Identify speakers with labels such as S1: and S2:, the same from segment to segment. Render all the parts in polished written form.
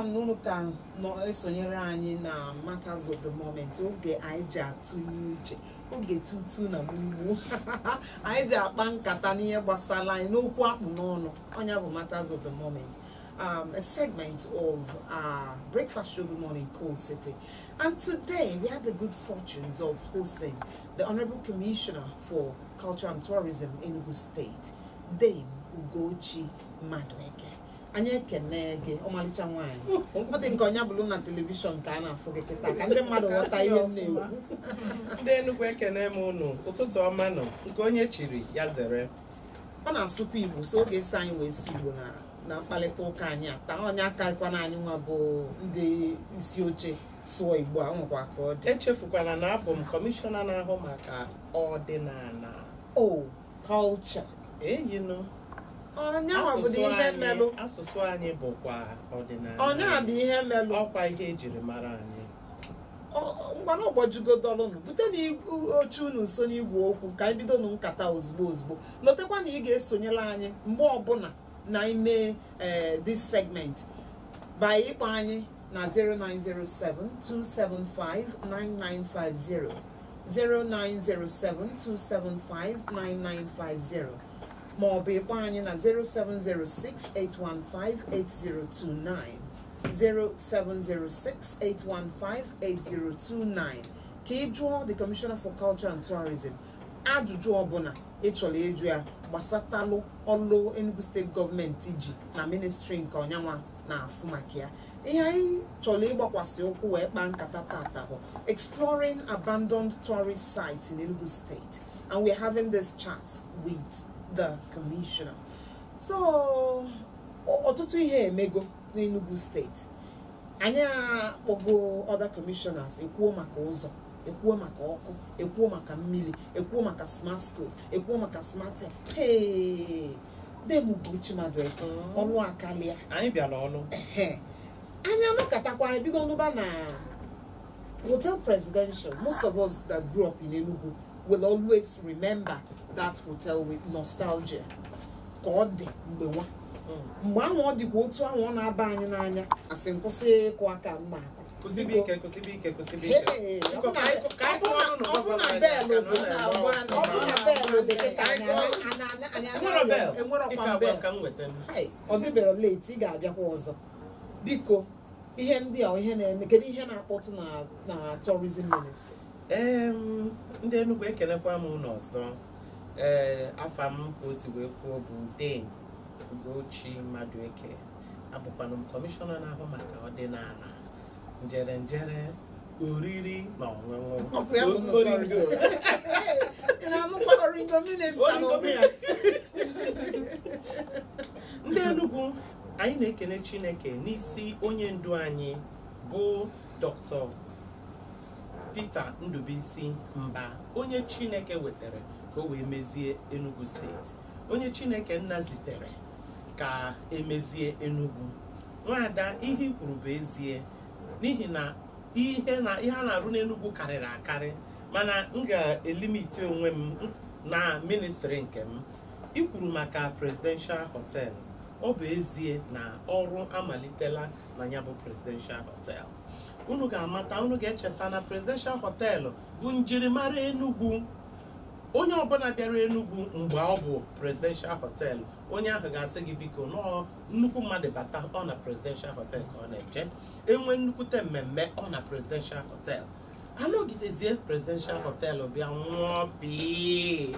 S1: ama m na unu ka nọ esonyere anyị na matters of the moment. Oge anyị ji atụ ihe uche, oge tutu na gbugbu anyị ji akpa nkata n'ihe gbasara anyị n'okwu akpụ n'ọnụ. Onya bụ matters of the moment. A segment of Breakfast Show Good Morning Cold City. And today we have the good fortunes of hosting the Honorable Commissioner for Culture and Tourism in Enugu State, Dame Ugochi Madueke. Anyị ekene gị ọmalịcha nwaanyị. Ọ dị nke ọnya bụrụ na telivishọn ka a na-afụ gị kịta ka ndị mmadụ ghọta ihe m na-ekwu.
S2: Ndị Enugu ekene m unu, ụtụtụ ọma nọ nke onye chiri ya zere.
S1: Ọ na-asụkwa Igbo so oge esi anyị wee sụ Igbo na mkparịta ụka anyị ata onye aka ikwana anyị nwa bụ ndị isi oche sụọ Igbo a nwekwa ka ọ dị.
S2: Echefukwala na abụ m kọmishọna na-ahụ maka ọdịnala.
S1: Oh, culture.
S2: Eyinụ.
S1: Onye bụ ihe melụ.
S2: Asụsụ anyị bụkwa ọdịnala.
S1: Onye bụ ihe melụ.
S2: Ọkwa ihe ejiri mara anyị.
S1: Mgbanụ ụgbọjugodolụnụ bute na oche unu nso n'igwe okwu ka anyị bido nkata ozugbo lotekwa na ị ga-esonyere anyị mgbe ọbụla na ime this segment by ịkpọ anyị na 0907-275-9950 0907-275-9950 ma ọ bụ ịkpọ anyị na 0706-815-8029 0706-815-8029 ka ị jụọ the Commissioner for Culture and Tourism ajụjụ ọbụla ị chọrọ ịjụ ya gbasatalụ ọlụ Enugu State gọọmenti ji na ministry nke ọnyanwa na-afụ maka ya. Ihe anyị chọrọ ịgbakwasị ụkwụ wee kpaa nkata tata bụ exploring abandoned tourist sites in Enugu State, and we're having this chat with the Commissioner. So ọtụtụ ihe emego n'Enugu State. Anyị akpọgo other commissioners ekwuo maka ụzọ, ekwuo maka ọkụ, ekwuo maka mmiri, ekwuo maka smart schools, ekwuo maka smart hey Dame Ugochi Madueke ọnụ akalia.
S2: Anyị bịara ọnụ.
S1: Anyị anụkatakwa anyị bido n'ụba na Hotel Presidential. Most of us that grew up in Enugu will always remember that hotel with nostalgia. Ka ọ dị mgbe nwa. Mgbe ahụ ọ dịkwa otu ahụ ọ na-aba anyị n'anya asị nkwụsị ịkụ aka mma akụ.
S2: Kwụsịbe ike.
S1: Ọ bụ na beelụ dị kịta anyị enwerọkwa bel. Ọ dịbere late ị ga-abịakwa ọzọ. Biko ihe ndị a ihe na-eme kedu ihe na-akpọtụ na tourism ministry?
S2: Ndị Enugu ekenekwa m unu ọzọ. Afa m ka o si wee kwuo bụ Dame Ugochi Madueke. Abụkwanụ m kọmishọna na-ahụ maka ọdịnala, njere oriri na ọṅụṅụ. Ndị Enugu anyị na-ekene Chineke n'isi onye ndu anyị bụ Dr. Peter Ndubuisi Mba, onye Chineke wetere ka o wee mezie Enugu Steeti, onye Chineke nna zitere ka emezie Enugu. Nwada ihe kwuru bụ ezie n'ihi na ihe a na-arụ n'Enugu karịrị akarị, mana m ga-elimiti onwe m na ministry nke m. Ikwuru maka Presidential Hotel, ọ bụ ezie na ọrụ amalitela na ya bụ Presidential Hotel. Unu ga-amata, unu ga-echeta na Presidential Hotel bụ njirimara Enugu. Onye ọbụla bịara Enugu mgbe ọ bụ Presidential Hotel, onye ahụ ga-asị gị biko nọọ nnukwu mmadụ bata ọ na Presidential Hotel ka ọ na-eje, enwe nnukwute mmemme ọ na Presidential Hotel. Anọgidezie Presidential Hotel bịa nwụọ pii,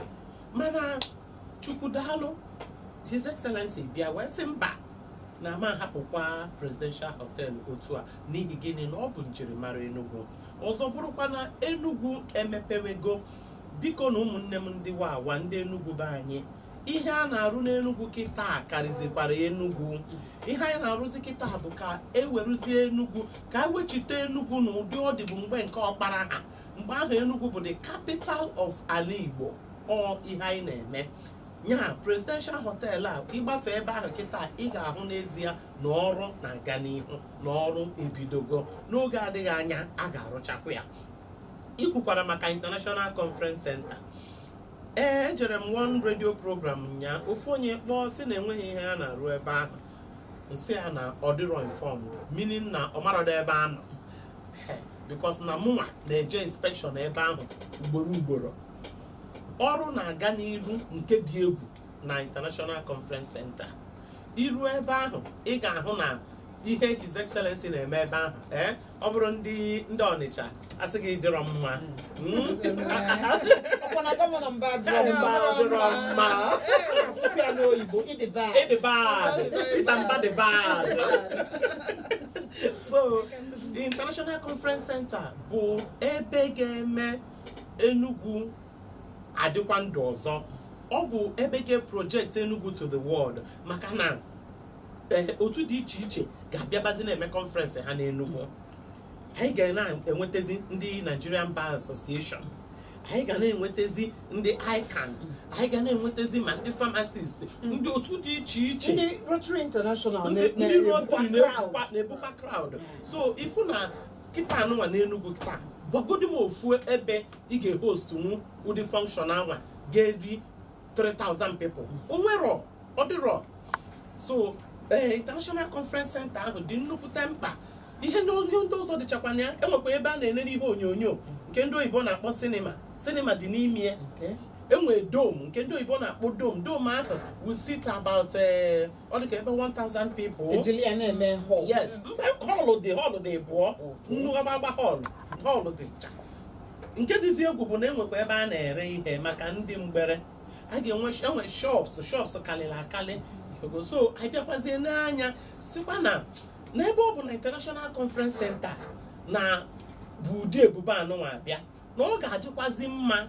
S2: mana Chukwu daalụ, His Excellency bịa wee sị mba na ma hapụkwa Presidential Hotel otu a n'ihi gịnị na ọ bụ njirimara Enugu. Ọzọ bụrụkwa na Enugu emepewego. Biko na ụmụnne m ndị wawa ndị Enugu be anyị, ihe a na-arụ n'Enugu kịta karịzikwara Enugu. Ihe anyị na-arụzi kịta bụ ka eweruzie Enugu, ka ewechite Enugu na ụdị ọ dị bụ mgbe nke ọkpara ha. Mgbe ahụ Enugu bụ the capital of ala Igbo. Ọ ihe anyị na-eme. Nya Presidential Hotel a ịgbafe ebe ahụ kịta ị ga-ahụ n'ezie na ọrụ na-aga n'ihu, na ọrụ ebidogo. N'oge adịghị anya a ga-arụchakwa ya. Ikwukwara maka International Conference Center. Ejere m one radio program nya, ofu onye kpọọ sị na enweghị ihe a na-arụ ebe ahụ. nsị ya na ọ dịrọ informed, meaning na ọ marọdọ ebe a nọ because na mụnwa na-eje inspection ebe ahụ ugboro ọrụ na-aga n'iru nke dị egwu na International Conference Center. Iru ebe ahụ ị ga-ahụ na ihe His Excellency na-eme ebe ahụ ọ bụrụ ndị Ọnịcha asị gị dịrọ mma so the International Conference Center bụ ebe ga-eme Enugu adịkwa ndụ ọzọ. Ọ bụ ebe ga-project Enugu to the world maka na otu dị iche iche ga-abịabazi na-eme conference ha n'Enugu. Anyị ga na-enwetazi ndị Nigerian Bar Association, anyị ga na-enwetazi ndị ICAN, anyị ga na-enwetazi ma ndị pharmacist, ndị otu dị iche iche,
S1: ndị Rotary International
S2: na-ebukwa crowd. So ifu na kịta anụnwa n'Enugu kịta gbagodi m ofu ebe ị ga-host nwu ụdị function anwa ga-eri 3,000 people. Onwero ọ dịrọ. So International Conference Center ahụ dị nnukwute mkpa. Ihe ndị ọzọ dịchakwana ya, enwekwa ebe a na-enere ihe onyonyo nke ndị oyibo na-akpọ sinema dị n'ime. Enwe dome nke ndị oyibo na-akpọ dome ahụ will sit about ọ dịka ebe 1,000 people.
S1: Ejili ya na-eme hall.
S2: Yes, hall dị bụọ nnukwu agba hall dịcha. Nke dịzi egwu bụ na enwekwa ebe a na-ere ihe maka ndị mgbere. A ga-enwe shops kalịrị akali. So anyị bịakwazie n'anya sikwa na n'ebe ọ bụ na International Conference Center na bụ ụdị ebube anụnwa abịa na ọ ga-adịkwazi mma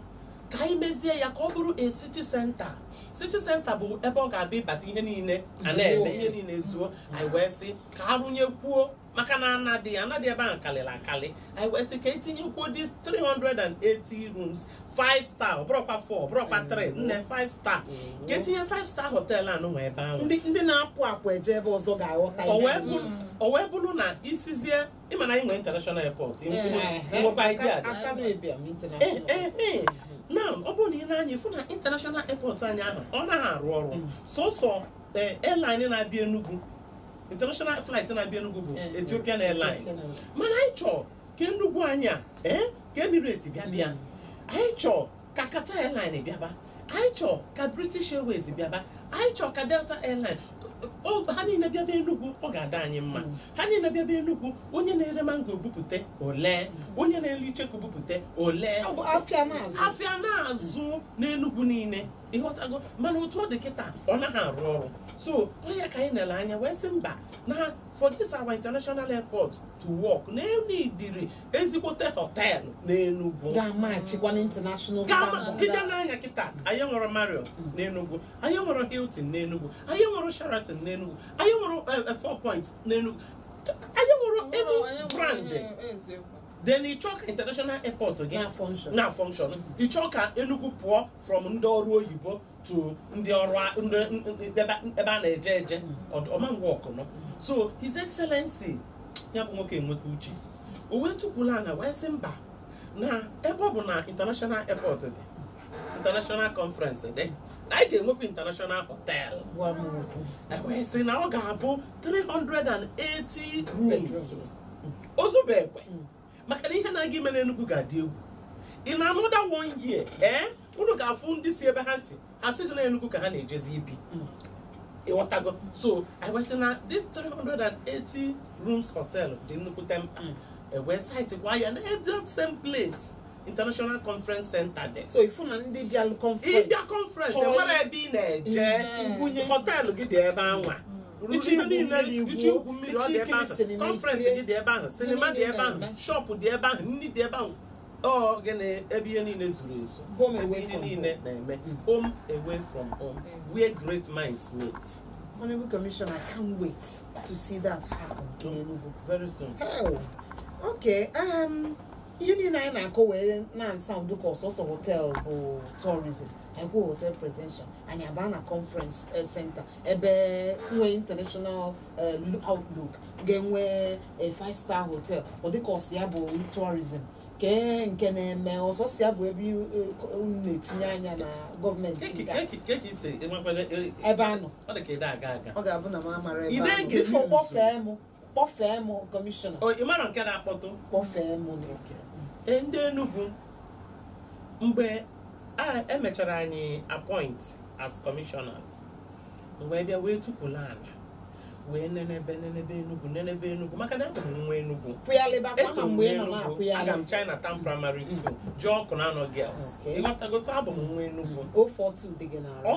S2: ka anyị mezie ya ka ọ bụrụ a city center. City center bụ ebe ọ ga-abịa ịbata ihe niile a na-eme ihe niile zuo. Anyị wee sị ka arụnyekwuo maka na anadị ebe ahụ kalịrị akali. Anyị wee sị ka etinyekwuo dis 380 rooms 5 star, ọbụrụkwa 4, ọbụrụkwa 3, 5 star. Ka etinye 5 star hotel anụnwa ebe ahụ.
S1: Ndị na-apụ eje ebe ọzọ ga-aghọta
S2: o wee bụrụ na isizie ịma na anyị nwere international airport nwekwa idea now ọ bụrụ na ị na-anya ịfụ na international airport anyị ahụ ọ naghị arụ ọrụ. Sọsọ airline na-abịa Enugu, international flight na-abịa Enugu bụ Ethiopian Airline. Mana anyị chọọ ka Enugu anyị ka Emirates bịa, anyị chọọ ka Qatar Airline bịaba, anyị chọọ ka British Airways bịaba, anyị chọọ ka Delta Airline. Ha niile bịaba Enugu ọ ga-ada anyị mma. Ha niile bịaba Enugu, onye na-ere mango bupute ole, onye na-ele icheku bupute ole, afịa na-azụ n'Enugu niile ịghọtago. Mana otu ọ dị kịta ọ naghị arụ ọrụ. So onye ka anyị nele anya wee sị mba na for this our international airport to work na enidiri ezigbote hotel n'Enugu
S1: ga-amachikwa international standard.
S2: Ịbịa n'anya kịta anyị nwere Marriott n'Enugu, anyị nwere Hilton n'Enugu, anyị nwere Sheraton n'Enugu, anyị nwere 4 Point n'Enugu, anyị nwere any brand. Then ị chọọ ka international airport gị na function, ị chọọ ka Enugu pụọ from ndị ọrụ oyibo to ndị ọrụ ebe a na-eje ọma work no. So His Excellency ya bụ nwoke nwekọ uche, o wee tụkwula anya wee sị mba na ebe ọ bụ na international airport dị, international conference dị, na anyị ga-enwekwa international hotel. Wee sị na ọ ga-abụ 380 rooms ozubekwe maka na ihe na-aga ime n'Enugu ga-adị egwu. In another 1 year unu ga-afụ ndị si ebe ha sị gị na Enugu ka ha na-ejezi ibi ịghọtago. So I was saying na this 380 rooms hotel dị nnukwute mkpa. Wee site kwa ya na that same place International Conference Center dị.
S1: So ifu na ndị bịa conference
S2: nwere ebe ị na-eje hotel gị dị ebe anwa. Ichi ugwu mmiri ọ dị ebe ahụ, conference gị dị ebe ahụ, cinema dị ebe ahụ, shop dị ebe ahụ, nri dị ebe ahụ. Oh, gịnị ebe ihe niile zuru ezu.
S1: Home away from
S2: home. Home away from home. Where great minds meet.
S1: Honorable Commissioner, I can't wait to see that happen in Enugu.
S2: Very soon.
S1: Oh, okay. You need to go away now. Sound look also hotel or tourism. I go hotel presidential and Yabana conference center. Ebe international outlook. Again, where a 5-star hotel or they call Siabo tourism. ke nke na-eme ọzọ si abụ ebe unu na-etinye anya na gọọmenti
S2: keki ise
S1: ebe anọ
S2: ọ dị ka ịda aga
S1: ọ ga-abụ na m amara ebe
S2: Ide
S1: anọ
S2: nke
S1: bifo
S2: news.
S1: kpọfee m kọmishọna
S2: ị mara nke na-akpọtụ
S1: kpọfee m
S2: ndị Enugu mgbe emechara anyị appoint as commissioners mgbe bịa wee tụpụla ala wee nenebe Enugu maka na abụ m nwa Enugu
S1: pụyalịbakwa ma mgbe ị nọ
S2: aga
S1: na-apụyalị
S2: m Chinatown primary school jụọ ọkụ na anọ girls ịghọtagote abụ m nwa Enugu
S1: 042 dị gị n'arụ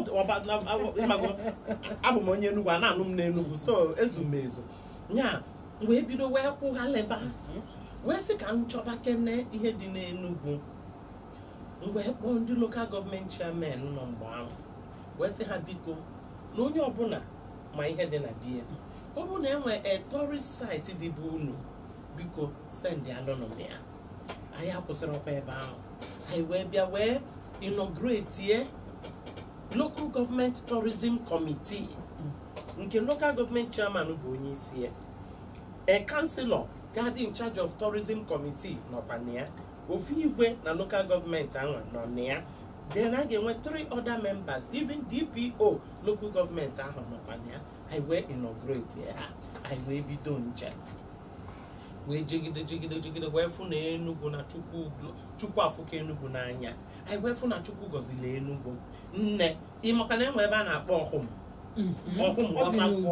S2: abụ m onye Enugu a na-anụ m n'Enugu so ezu m ezu nya wee bido wee kwụghalịba wee sị ka m chọba kene ihe dị n'Enugu mgbe kpọọ ndị local government chairman nọ mgbe ahụ wee sị ha biko na onye ọbụla ma ihe dị na bie ọ bụ na enwe a tourist site dị bụ unu biko send alụnụ ya anyị akwụsịrịkwa ebe ahụ anyị wee bịa wee inaugurate local government tourism committee nke local government chairman bụ onye isi ya a councillor ga-adị in charge of tourism committee nọkwa na ya ofu igwe na local government ahụ nọ na ya then a ga-enwe 3 other members even DPO local government ahụ nọkwa na ya anyị wee inaugurate ha anyị wee bido njem wee jegide wee fụ na Enugu na Chukwu afụka Enugu n'anya anyị wee fụ na Chukwu gọziri Enugu nne ịmaka na enwe ebe a na-akpọ ọhụm waterfall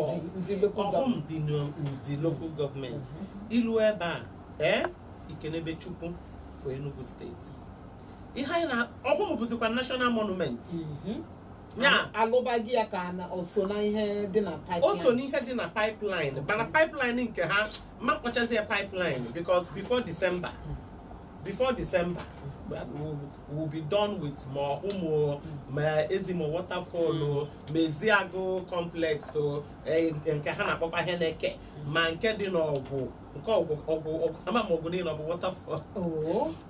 S2: ọhụm dị n'Udi local government ilu ebe a Ikenebe Chukwu for Enugu steeti ihe anyị na ọhụm bụzikwa national monument ya
S1: alụbaghị ya ka na oso na ihe dị na pipeline
S2: o so n'ihe dị na pipeline mana pipeline nke ha ma kpọchazi ya pipeline because before December we'll be done with ma ọhụm ma Ezimo waterfall ma Eziagụ complex nke ha na-akpọkwa Heneke ma nke dị n'ọgwụ nke ọgwụ ama m ọgwụ dị n'ọgwụ waterfall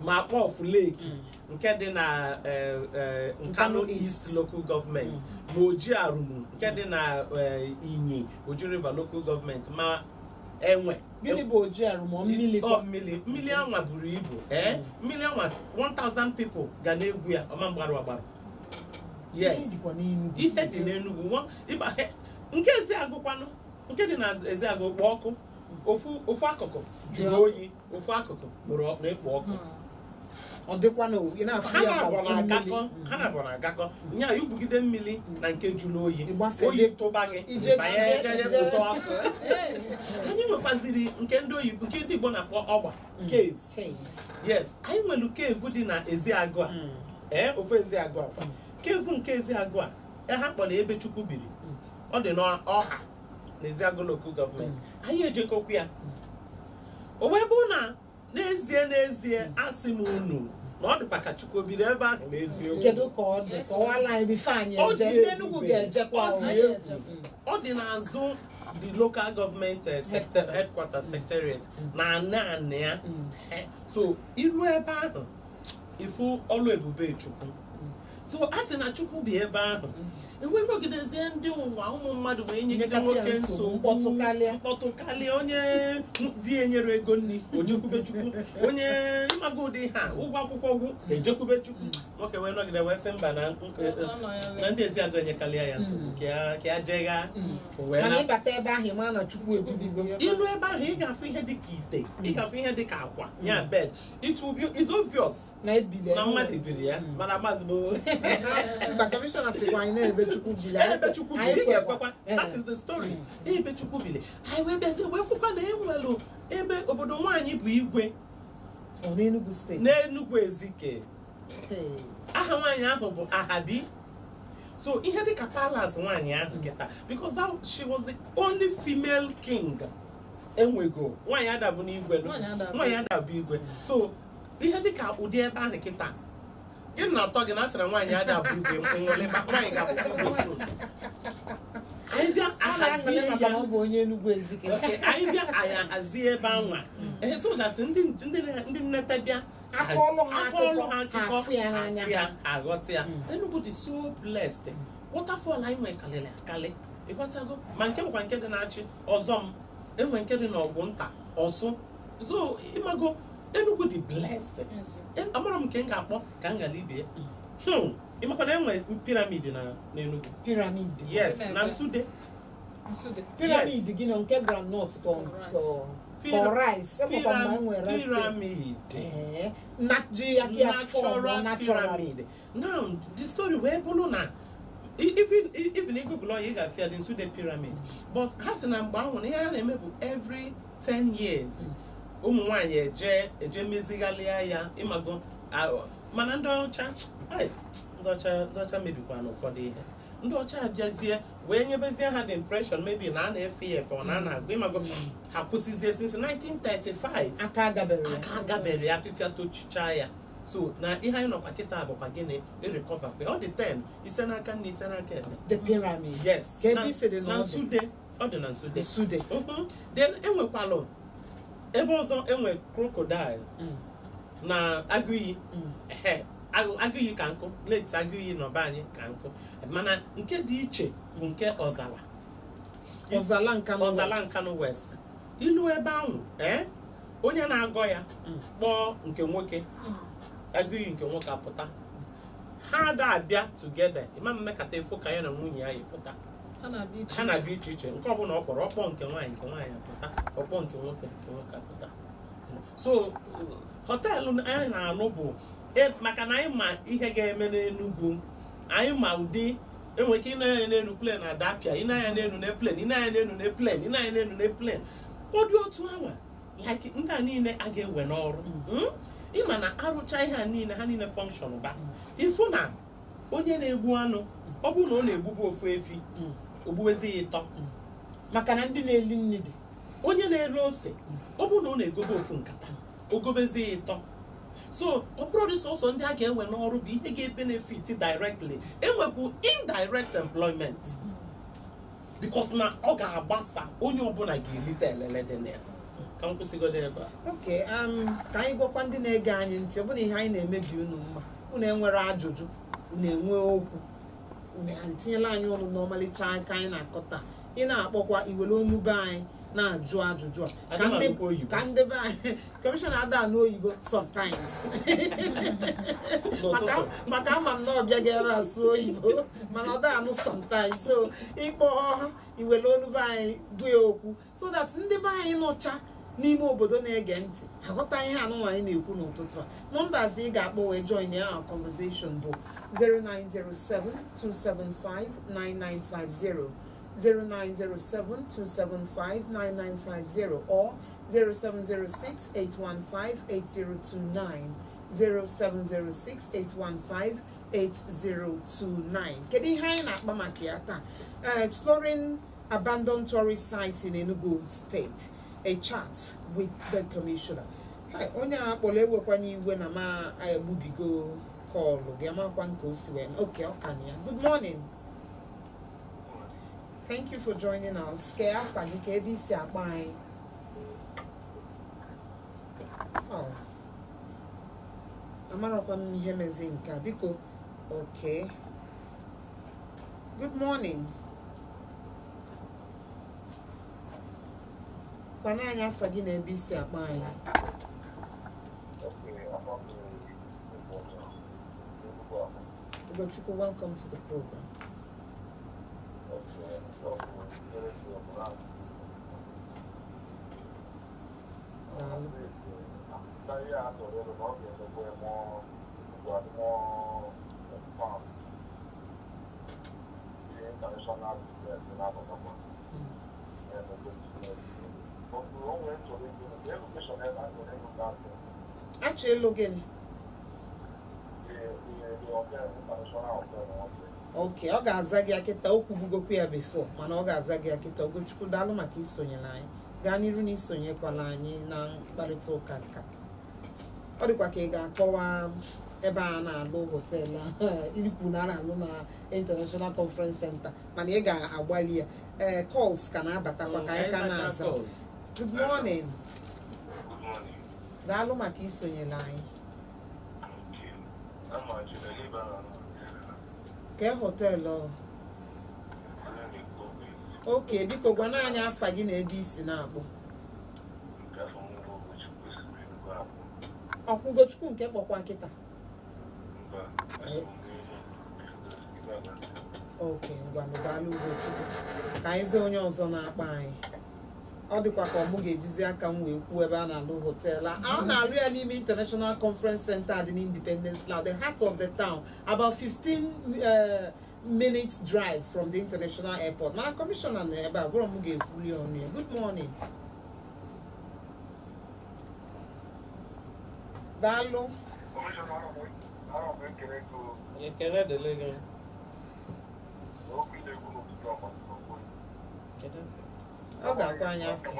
S2: ma Akpọfụ Lake nke dị na Nkanu East local government ma Ojiarumu nke dị na Inyi Oji River local government ma enwe
S1: gịnị bụ Ojiarumu
S2: mmiri anwa buru ibu mmiri anwa 1000 people ga na-egwu ya ọma mgbarụ agbarụ yes ihe dị n'Enugu nke Eziagụkwanụ nke dị na Eziagụ kpọ ọkụ ofu akụkụ jụrụ oyi ofu akụkụ na-ekpo ọkụ
S1: ọ dịkwa na ị na-afụ ya ka
S2: ha na-abụ na-agakọ nya igbugide mmiri na nke jụrụ oyi
S1: oyi
S2: tụba gị banye eje ọkụ anyị nwekwaziri nke ndị oyibo nke ndị Igbo na-akpọ ọgba caves yes anyị nwere cave dị na Eziagụ a ofu Eziagụ a cave nke Eziagụ a ha kpọrọ ebe Chukwu biri ọ dị n'ọha na Eziagụ local government anyị ejekọkwa ya o wee bụ na n'ezie asị m unu na ọ dịkwa ka Chukwu biri ebe ahụ n'eziokwu
S1: kedu ka ọ dị kọwala anyị bife anyị eje Enugu ga-ejekwa
S2: ọ dị n'azụ the local government headquarters secretariat na anị ya so iru ebe ahụ ifu ọlụ ebube Chukwu so a sị na Chukwu bi ebe ahụ enwe nọgidezie ndị ụwa ụmụ mmadụ wee nyegide nwoke nsogbu mkpọtụ karịa onye di enyere ego nri ojekwube Chukwu onye ịmaga ụdị ha ụgwọ akwụkwọ ọgwụ ejekwube Chukwu nwoke wee nọgide wee sị mba na ndị Eziagụ enyekarịa ya nsogbu ka ya jegha
S1: mana ịbata ebe ahụ ma na Chukwu ebibigo
S2: ilu ebe ahụ ị ga-afụ ihe dịka ite ị ga-afụ ihe dịka akwa ya bed it will be is obvious na mmadụ biri ya mana mazibụ
S1: Commissioner sikwa anyị na-ebe Chukwu bili
S2: ebe Chukwu bili ị ga-ekwekwa that is the story ebe Chukwu bili anyị wee bịazi wee fụkwa na enwelu ebe obodo nwaanyị bụ Igwe
S1: n'Enugu steeti
S2: n'Enugu Ezike aha nwaanyị ahụ bụ Ahabi so ihe dịka palace nwaanyị ahụ kịta because she was the only female king enwego nwaanyị adabụ n'Igwe nwaanyị adabụ Igwe so ihe dịka ụdị ebe ahụ kịta gị na-atọ gị na asịrị nwaanyị adabụ Igwe nwere nwaanyị ga-abụ Igwe so anyị bịa ahazie ya anyị bịa anyị ahazie ebe anwa so that ndị nneta bịa
S1: akọọlụ ha
S2: akụkọ ha aghọta ya Enugu dị so blessed waterfall anyị nwere karịrị akarị ịghọtago ma nke bụkwa nke dị na-achị ọzọ m enwe nke dị n'ọgwụ nta Ọsụ so ịmago Enugu dị blessed. Amara m nke m ga-akpọ ka m gara ibe ya. Ịmakwa na enwe piramid na Enugu.
S1: Pyramid.
S2: Yes, na Nsụde.
S1: Pyramid gị na nke groundnut ko rice.
S2: Pyramid.
S1: Natural
S2: pyramid. Now, the story wee bụrụ na even Google you ga fear the Nsụde pyramid. But ha sị na mgbe ahụ na ihe a na-eme bụ every 10 years. Ụmụ nwaanyị eje mezigharịa ya ịmago mana ndị ọcha mebikwa n'ụfọdụ ihe. Ndị ọcha abịazie wee nyebezie ha the impression maybe na a na-efe ya efe ọ na agụ ịmago ha kwụsịzie since 1935
S1: aka agabere
S2: ya afịfịa tochicha ya. So na ihe anyị nọkwa kịta bụkwa gịnị recover kwe ọ dị 10 ise n'aka nna ise n'aka ekpe.
S1: The pyramid.
S2: Yes.
S1: Na
S2: Nsụde ọ dị na Nsụde. Then enwekwalụ ebe ọzọ enwe crocodile na Agụiyi. Agụiyi ka nkụ, Lake Agụiyi nọba anyị ka nkụ. Mana nke dị iche bụ nke Ọzala Nkanu West. Ilu ebe ahụ onye na-agọ ya kpọọ nke nwoke, Agụiyi nke nwoke apụta. Ha da-abịa together. Ịma mmekata efu ka ya na nwunye ya pụta. Ha na-abịa iche iche. Nke ọbụla ọ kpọrọ ọkpọ nke nwaanyị apụta, ọkpọ nke nwoke apụta. So họteelụ anyị na-alụ bụ maka na anyị ma ihe ga-eme n'Enugu. Anyị ma ụdị enwere ike ịna-anya n'elu plen adapịa, ịna-anya n'elu na plen, ịna-anya n'elu na plen, ịna-anya n'elu na plen. Ọ dị otu awa like ndị a niile a ga-ewe n'ọrụ. Ịma na arụcha ihe a niile ha niile function ba. Ifu na onye na-egbu anụ ọ bụrụ na ọ na-egbubu ofu efi ogbuwezi ya ịtọ.
S1: Maka na ndị na-eli nri dị.
S2: Onye na-ere ose ọ bụrụ na ọ na-egobe ofu nkata ogobezi ya ịtọ. So ọ bụrụ dị sọsọ ndị a ga-ewe n'ọrụ bụ ihe ga-ebenefit directly. Enwekwu indirect employment because na ọ ga-agbasa onye ọbụla ga-elite elele dị na ya. Ka m kwụsịgodo ebe a.
S1: Okay, ka anyị gwakwa ndị na-ege anyị ntị, ọ bụ na ihe anyị na-eme dị unu mma. Unu enwere ajụjụ, unu enwe okwu, unu etinyela anyị ọnụ n'ọmalịcha aka anyị na-akọta. Ị na-akpọkwa iwere onu be anyị na-ajụ ajụjụ a ka ndị be anyị kọmishọna ada n'oyibo sometimes maka ama m na ọbịa ga-ebe asụ oyibo mana ọ da anụ sometimes. So ịkpọ iwere onu be anyị bụ ya okwu so that ndị be anyị nọcha n'ime obodo na-ege ntị aghọta ihe anụ anyị na-ekwu n'ụtụtụ a. Nọmbas ị ga-akpọ wee join ya our conversation bụ 0907-275-9950 0907-275-9950 or 0706-815-8029 0706-815-8029. Kedu ihe anyị na-akpa maka ya taa? Exploring abandoned tourist sites in Enugu State, a chat with the commissioner. Onye akpọrọ ewekwa n'iwe na ma egbubigo kọlụ gị amakwa nke o si wee. Okay, ọ ka na ya. Good morning. Thank you for joining us. Kea fagi ka ebe isi akpa anyị. Oh. Amarakwa m ihe mezi nke a biko. Okay. Good morning. Kwana anyị afa gị na ebe isi akpa anyị. Ugochukwu, welcome to the program. Actually, gịnị? Okay, ọ ga-aza gị akịta okwu bugokwu ya before mana ọ ga-aza gị akịta. Ugochukwu, daalụ maka isonyere anyị. Gaa n'iru na isonyekwala anyị na mkparịta ụka nka. Ọ dịkwa ka ị ga-akọwa ebe a na-alụ họteelụ ikwu na a na-alụ na International Conference Center mana ị ga-agbalị ya. Calls ka na-abatakwa ka anyị ka na-aza. Good morning. Daalụ maka isonyere anyị. Ke họteelụ? Okay, biko gwana anyị afa gị na ebe isi na-akpọ. Ugochukwu nke kpọkwa nkịta. Okay, ngwanụ daalụ Ugochukwu. Ka anyị zie onye ọzọ na-akpa anyị. Ọ dịkwa ka ọ mụ ga-ejizi aka m wee kwuo ebe a na-alụ họteelụ. A na-alụ ya n'ime International Conference Center dị n'Independence Layout, the heart of the town, about 15 minutes drive from the international airport. Mana commissioner nọ ebe a, bụrụ m ga-ekwuli ọnụ ya. Good morning. Daalụ.
S2: Ekele dịrị gị.
S1: Ọ ga-akwa anyị afọ.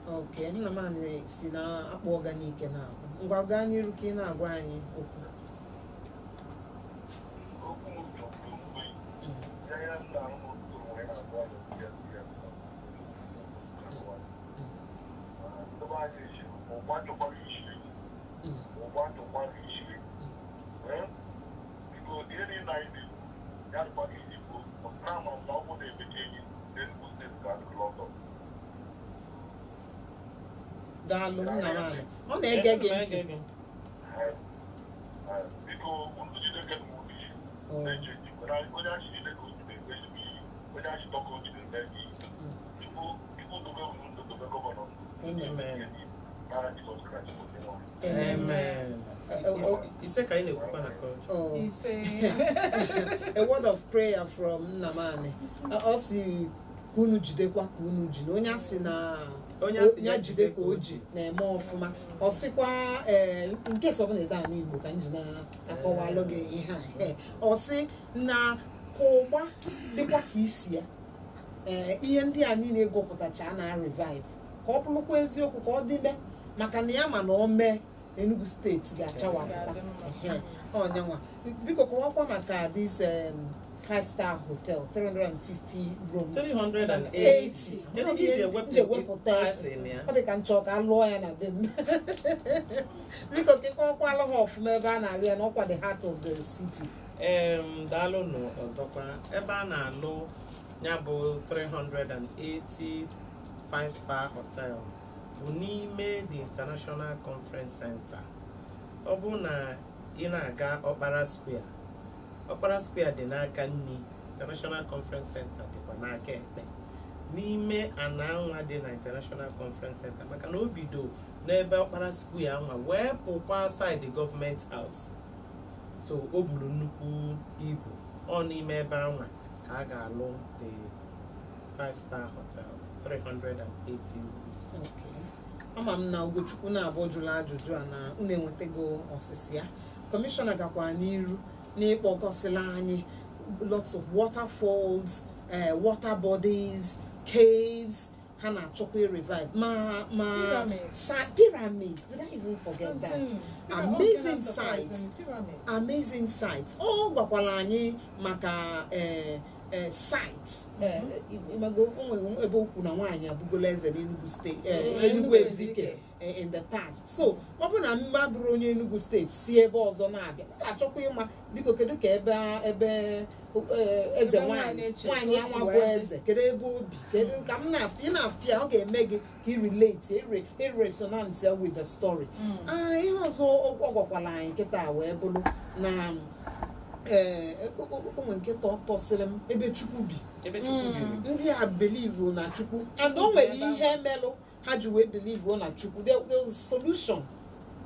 S1: Okay, nna m si na akpọ ọganik na-akpọ. Ngwa gaa n'iru ka ị na-agwa anyị okwu. Daalụ nna m anyị. Ọ na-ege gị ntị.
S2: Ise ka anyị na-ekwukwa na
S1: a word of prayer from Nnamani. Ọ si ka unu jidekwa ka unu ji na onye asị na onye jide ka o ji na-eme ọfụma. Ọ sịkwa nke sọbụla ede anụ Igbo ka m ji na-akọwalụ gị ihe a. Ọ sị na ka ụgba dịkwa ka isi ya. Ihe ndị a niile gụpụtacha na revive ka ọ bụrụkwa eziokwu ka ọ dịbe maka na ya ma na o mee Enugu steeti ga-achawapụta. Onyenwa biko kọwakwa maka this 5-star hotel 350 rooms
S2: 380
S1: nje wepụta ọ dị ka nchọ ka lụọ ya na be m. Biko kekọkwala ha ọfụma ebe a na-alụ ya n'ọkwa the heart of the city.
S2: Daalụ nụ ọzọkwa ebe a na-alụ ya bụ 380 5-star hotel bụ n'ime the International Conference Center. Ọ bụ na ị na-aga Ọkpara Square dị n'aka nni, International Conference Center dịkwa n'aka ekpe n'ime ana anwa dị na International Conference Center maka na o bido n'ebe Ọkpara Square anwa wee pụkwa side government house. So o buru nnukwu ibu. Ọ n'ime ebe anwa ka a ga-alụ the 5-star hotel 380 rooms.
S1: Ama m na Ugochukwu na-abụ jụrụ ajụjụ a na unu enwetago ọsịsị ya. Kọmishọna gakwa n'iru n'ịkpọgosila anyị lots of waterfalls, water bodies, caves. Ha na-achọkwa revive pyramids. Did I even forget that? Amazing sights. Ọ gwakwala anyị maka sites. Ebe okwu na nwaanyị abụgola eze n'Enugu steeti, Enugu Ezike in the past. So ọ bụ na mma bụrụ onye Enugu steeti si ebe ọzọ na-abịa achọkwa ịma biko kedu ka ebe eze nwaanyị anwa bụ eze kedu ebe obi kedu ka m na-afịa ọ ga-eme gị ka ị relate resonance with the story. Ihe ọzọ ọ gwakwala anyị nkịta wee bụrụ na onwe nke tọsịrị m ebe Chukwu bi. Ndị a believe na Chukwu and o nwere ihe melụ ha ji wee believe na Chukwu. There was solution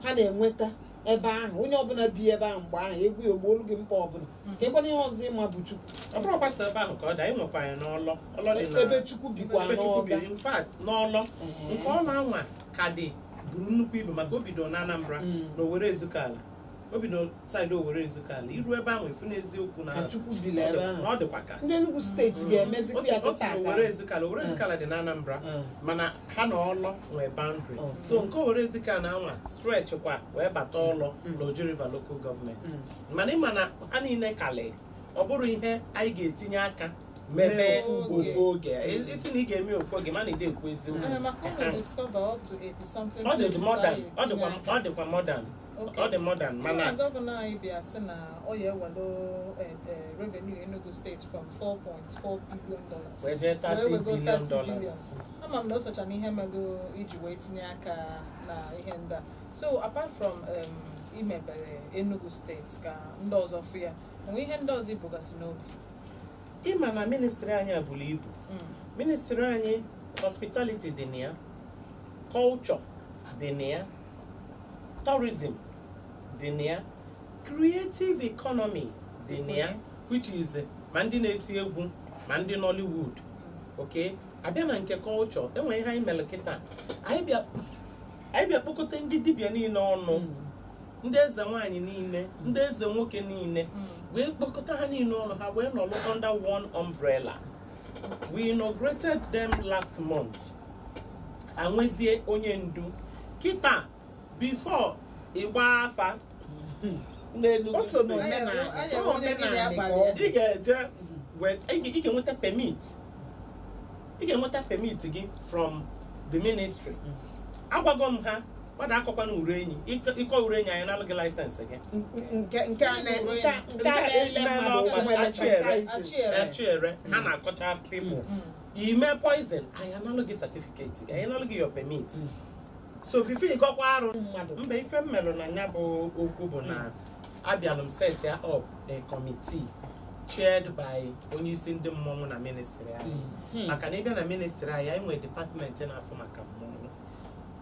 S1: ha na-enweta ebe ahụ. Onye ọbụla bi ebe ahụ mgbe ahụ egwu ogbo olu gị mkpa ọbụla ka ịkwana ihe ọzọ ịma bụ Chukwu.
S2: Ọ bụrụ kwasa ebe ahụ ka ọ dị anyị nwekwa anyị n'ọlọ dị na
S1: ebe Chukwu bikwa n'ọga.
S2: In fact n'ọlọ nke ọlọ anwa ka dị buru nnukwu ibu maka o bido na Anambra na Owerri Ezukala. O bido side Owerri Ezukala iru ebe ahụ efu n'eziokwu na
S1: Chukwu bi ebe ahụ.
S2: Ọ dịkwa ka
S1: ndị Enugu steeti ga-emezikwa ya kịta aka.
S2: Owerri Ezukala dị na Anambra mana ha na ọlọ nwee boundary. So nke Owerri Ezukala anwa stretch kwa wee bata ọlọ na Oji River local government. Mana ịma na ha niile kalị ọ bụrụ ihe anyị ga-etinye aka mebe ofu oge. Isi na ị ga-eme ofu oge mana ị na-ekwu eziokwu.
S3: And I'm going to discover up to 80 something.
S2: Ọ dịkwa modern. ọ dị modern mana
S3: gọvanọ anyị bịa sị na ọ ya ewelo revenue Enugu steeti from $4.4 billion
S2: wee jee $30 billion.
S3: ama m na o socha na ihe mego iji wee tinye aka na ihe ndị a. So apart from imebere Enugu steeti ka ndị ọzọ fụ ya, enwe ihe ndị ọzọ ibugasị n'obi?
S2: ịma na ministri anyị abụla ibu. Ministri anyị hospitality dị na ya, culture dị na ya, tourism dị na ya, creative economy dị na ya, which is ma ndị na-eti egwu ma ndị Nollywood. Okay, abịa na nke culture enwe ihe anyị mere kịta, anyị bịa kpọkọta ndị dibịa niile ọnụ, ndị eze nwaanyị niile, ndị eze nwoke niile, wee kpọkọta ha niile ọnụ, ha wee nọrọ under one umbrella. We inaugurated them last month. Anwezie onye ndu kịta before ịgba afa
S1: o so n'omenala
S2: ị ga-eje ị ga-enweta permit. Ị ga-enweta permit gị from the ministry. Agwago m ha ọ da akọkwa na ure enyi ịkọ ure enyi anyị na-alụ gị laịsensị gị
S1: nke a na-ele mmadụ
S2: achiere ha na-akọcha people ime poison anyị analụ gị certificate gị, anyị analụ gị your permit. So before ịkọkwa arụ mmadụ mba ife mmelụ na ya bụ okwu bụ na abịalụ m set ya up a committee chaired by onye isi ndị mmọnwụ na ministry anyị. Maka na ịbịa na ministry anyị anyị nwere department na-afụ maka mmọnwụ.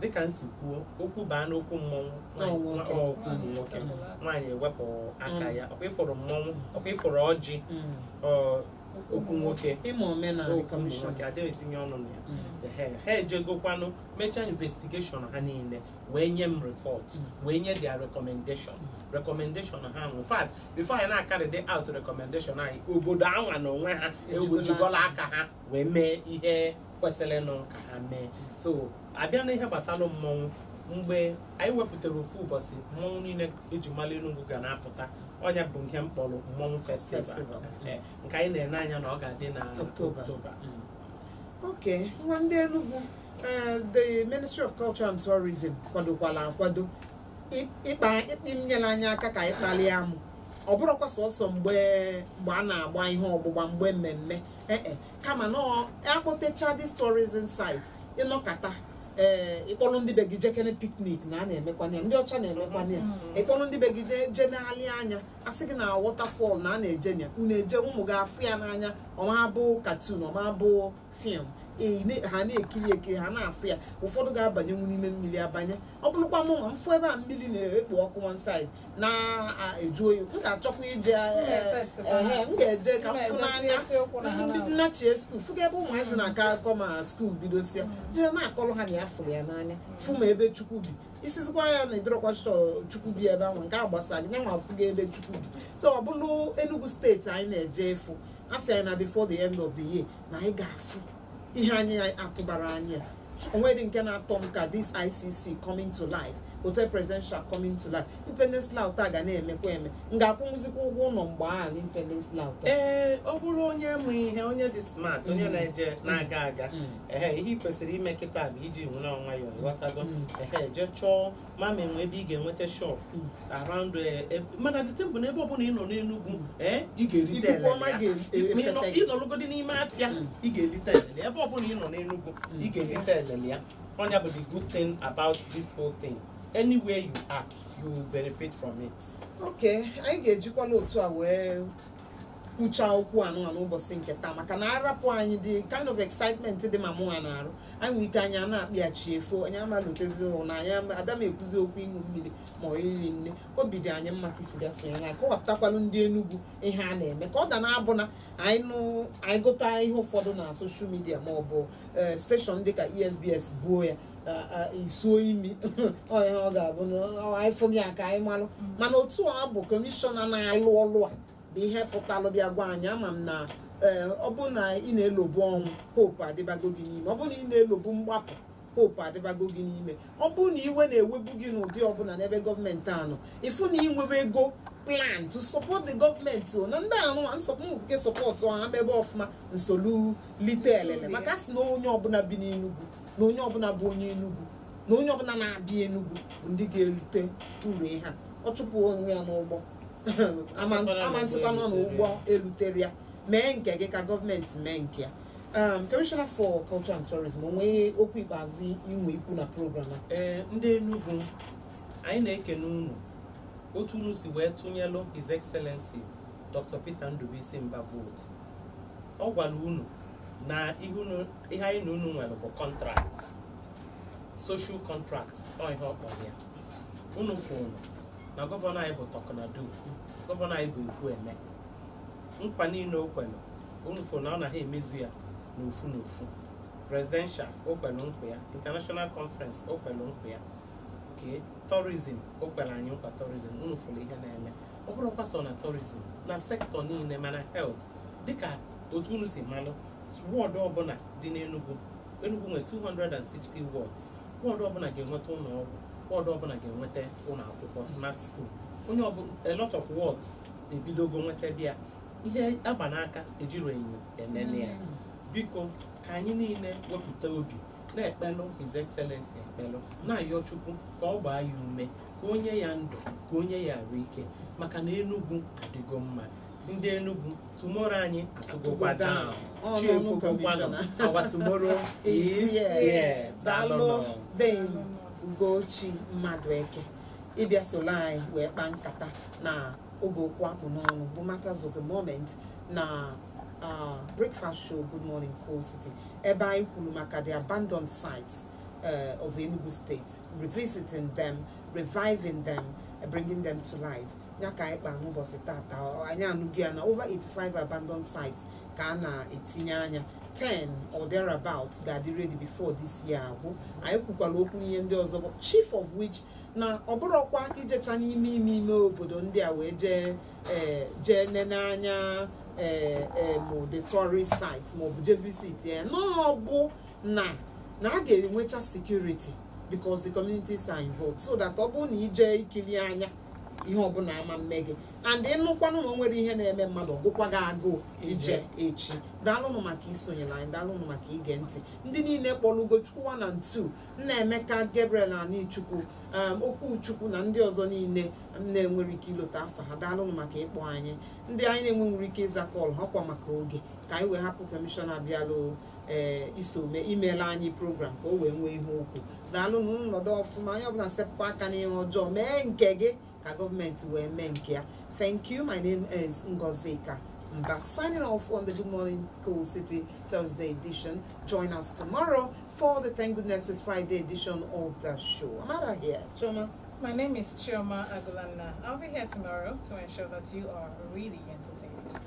S2: Dịka nsi kwuo okwu baa n'okwu mmọnwụ okwu nwoke nwaanyị ewepụ aka ya, ọkwa ịfụrụ mmọnwụ, ọkwa ịfụrụ ọjị okwu nwoke
S1: ịma omenala
S2: commission adịghị etinye ọnụ na ya. Ha ejegokwanụ mechaa investigation ha niile wee nye m report, wee nye their recommendation ha nwụ. In fact, before anyị na-akarịdị out recommendation anyị, obodo anwa na onwe ha ewejigola aka ha wee mee ihe kwesịrịnụ ka ha mee. So abịa na ihe gbasara mmọnwụ, mgbe anyị wepụtara ofu ụbọchị mmọnwụ niile eji mara Enugu ga na-apụta, ọnya bụ nke mkpọrọ mmọnwụ festival nke anyị na-ene anya na ọ ga-adị na October.
S1: Okay, nwa ndị Enugu, the Ministry of Culture and Tourism kwadokwala akwado nyere anyị aka ka anyị kpalie amụ. Ọ bụrụkwa sọsọ mgbe a na-agba ihe ọgbụgba mgbe mmemme kama na akpọtecha this tourism site ịnọkata ịkpọrọ ndị be gị jekene picnic na a na-emekwana ya, ndị ọcha na-emekwana ya. Ịkpọrọ ndị be gị je n'alị anya, asị gị na waterfall na a na-eje ya, unu eje ụmụ gị afụ ya n'anya, ọma bụ cartoon, ọma bụ film, ha na-ekiri ha na-afụ ya. Ụfọdụ ga-abanyenwu n'ime mmiri abanye. Ọ bụrụkwa mụ ma mfụ ebe a mmiri na-ekpo ọkụ one side na-eju oyi, m ga-achọkwa ije m ga-eje ka m fụ n'anya ndị nnachie skuul fụga ebe ụmụazị na-akọ akụkọ ma skuul bidosia jee na-akọrọ ha na ya fụrụ ya n'anya, fụ ma ebe Chukwu bi. Isizikwa ya na ịdọrọkwa Chukwu bi ebe ahụ, nke a gbasara gị nyanwa fụga ebe Chukwu bi. So ọ bụrụ Enugu steeti anyị na-eje efu, a sị anyị na before the end of the year na anyị ga-afụ ihe anyị atụbara anya. Onwedị nke na-atọ m ka this ICC coming to life, hotel presidential coming to life, Independence Law taa ga na-emekwa eme. M ga-akwụnwụzikwa ụgwọ ụlọ mgbe a na Independence Law taa.
S2: Ọ bụrụ onye mụ ihe, onye dị smart, onye na-eje na-aga aga, ihe kwesịrị ime kịta bụ iji nwere ọnwa ya ịghọtago. Je chọọ ma enwe ebe ị ga-enweta shop around mana dịte bụ na ebe ọbụla ị nọ n'Enugu ị ga-erite elele, ịnọlụgodi n'ime afịa ị ga-erite elele, ebe ọbụla ị nọ n'Enugu ị ga-erite elele ya. Onya bụ the good thing about this whole thing. Anywhere you are, you will benefit from it.
S1: Okay, anyị ga-ejikwala otu a wee kwuchaa okwu anụ n'ụbọchị nke taa, maka na arapụ anyị dị kind of excitement dị ma mụ ha na-arụ anyị nwere ike anya na-akpịachi efo onye amalutezi na anyị ada m ekwuzi okwu ịṅụ mmiri ma ọ iri nne. Obi dị anyị mma ka isi bịa sonye na kọwapụtakwalụ ndị Enugu ihe a na-eme, ka ọ da na-abụ na anyị gụta ihe ụfọdụ na soshal midia ma ọ bụ steshọn dịka ESBS buo ya isuo imi ihe ọ ga-abụ na anyị fụghị ya ka anyị malụ. Mana otu ọ bụ kọmishọna na-alụ ọlụ a bụ ihe pụtalụ bịa gwa anyị. Ama m na ọ bụ na ị na-elobu ọnwụ, hope adịbago gị n'ime. Ọ bụ na ị na-elobu mgbapụ, hope adịbago gị n'ime. Ọ bụ na iwe na-ewebu gị n'ụdị ọbụla n'ebe gọọmenti anọ, ịfụ na inwebe ego plan to support the government. Na ndị anụ nsọpụke sọpọtụ ha ebe ọfụma nsolu lite elele, maka sị na onye ọbụla bi n'Enugu na onye ọbụla bụ onye Enugu na onye ọbụla na-abịa Enugu bụ ndị ga-erite uru ihe a. Ọ chụpụ onwe ya n'ụgbọ amansịkwa nọ n'ụgbọ elutere ya, mee nke gị ka gọọmenti mee nke ya. Commissioner for Culture and Tourism, onwe okwu ikpeazụ inwe ikwu na program a?
S2: Ndị Enugu, anyị na-ekene unu otu unu si wee tụnyelụ His Excellency Dr. Peter Ndubuisi Mba vote. Ọ gwara unu na ihe anyị na unu nwere bụ contract, social contract, ọ ihe ọ kpọrọ ya. Unu fụrụ na gọvanọ anyị bụ Tọkọnadu, gọvanọ anyị bụ Ekwueme. Nkwa niile o kwere, unu fụrụ na ọ naghị emezu ya n'ofu n'ofu. Presidential o kwere nkwa ya, international conference o kwere nkwa ya, okay, tourism o kwere anyị nkwa tourism, unu fụrụ ihe na-eme. Ọ bụrụkwa so na tourism na sektọ niile, mana health dịka otu unu si malụ, wọdụ ọbụla dị n'Enugu, Enugu nwere 260 wards. Wọdụ ọbụla ga-enweta ụlọ ọgwụ, wọdụ ọbụla ga-enweta ụlọ akwụkwọ, smart school. Onye ọbụla, a lot of wards ebidogo nweta bịa. Ihe agba n'aka ejiro enyo enene ya. Biko ka anyị niile wepụta obi na-ekpelụ His Excellency ekpelụ, na-ayọ Chukwu ka ọ gbaa ya ume, ka onye ya ndụ, ka onye ya arụ ike, maka na Enugu adịgo mma. Ndị Enugu, tomorrow anyị atụgokwa down. Our tomorrow is here.
S1: Daalụ Dame Ugochi Mmadueke ịbịa solo anyị wee kpaa nkata na oge okwu akpụ n'ọnụ bụ matters of the moment na breakfast show Good Morning Coal City, ebe anyị kwuru maka the abandoned sites of Enugu State, revisiting them, reviving them, bringing them to life. Ya ka anyị kpaa n'ụbọchị tata. Anyị anụghị ya na over 85 abandoned sites ka a na-etinye anya, 10 or thereabout ga-adị ready before this year agwụ. Anyị kwukwala okwu n'ihe ndị ọzọ, chief of which na ọ bụrụkwa ijecha n'ime obodo ndị a wee jee nene anya the tourist site ma ọ bụ je visit ya, na ọ bụ na a ga-enwecha security because the communities are involved, so that ọ bụ na ije ikiri anya ihe ọbụla ama mme gị and ịnụkwanụ na o nwere ihe na-eme mmadụ ọgụkwa gị agụụ ije echi. Daalụnụ maka isonyere anyị, daalụnụ maka ige ntị. Ndị niile kpọrọ Ugochukwu 1 and 2, Nnaemeka Gabriel Anichukwu, Okwuchukwu na ndị ọzọ niile na-enwere ike ilota afa ha, daalụnụ maka ịkpọ anyị. Ndị anyị na-enwenwere ike ịza kọl ha kwa maka oge ka anyị wee hapụ kọmishọna abịalụ isome imeela anyị program ka o wee nwee ihe okwu. Daalụnụ, nnọdụ ọfụma, anyị ọbụla sepụkwa aka n'ihe ọjọọ, mee nke gị ka gọọmenti wee mee nke ya. Thank you. My name is Ngozika Mba, signing off on the Good Morning Coal City Thursday edition. Join us tomorrow for the Thank Goodness It's Friday edition of the show. I'm out of here. Choma.
S3: My name is Chioma Agulana. I'll be here tomorrow to ensure that you are really entertained.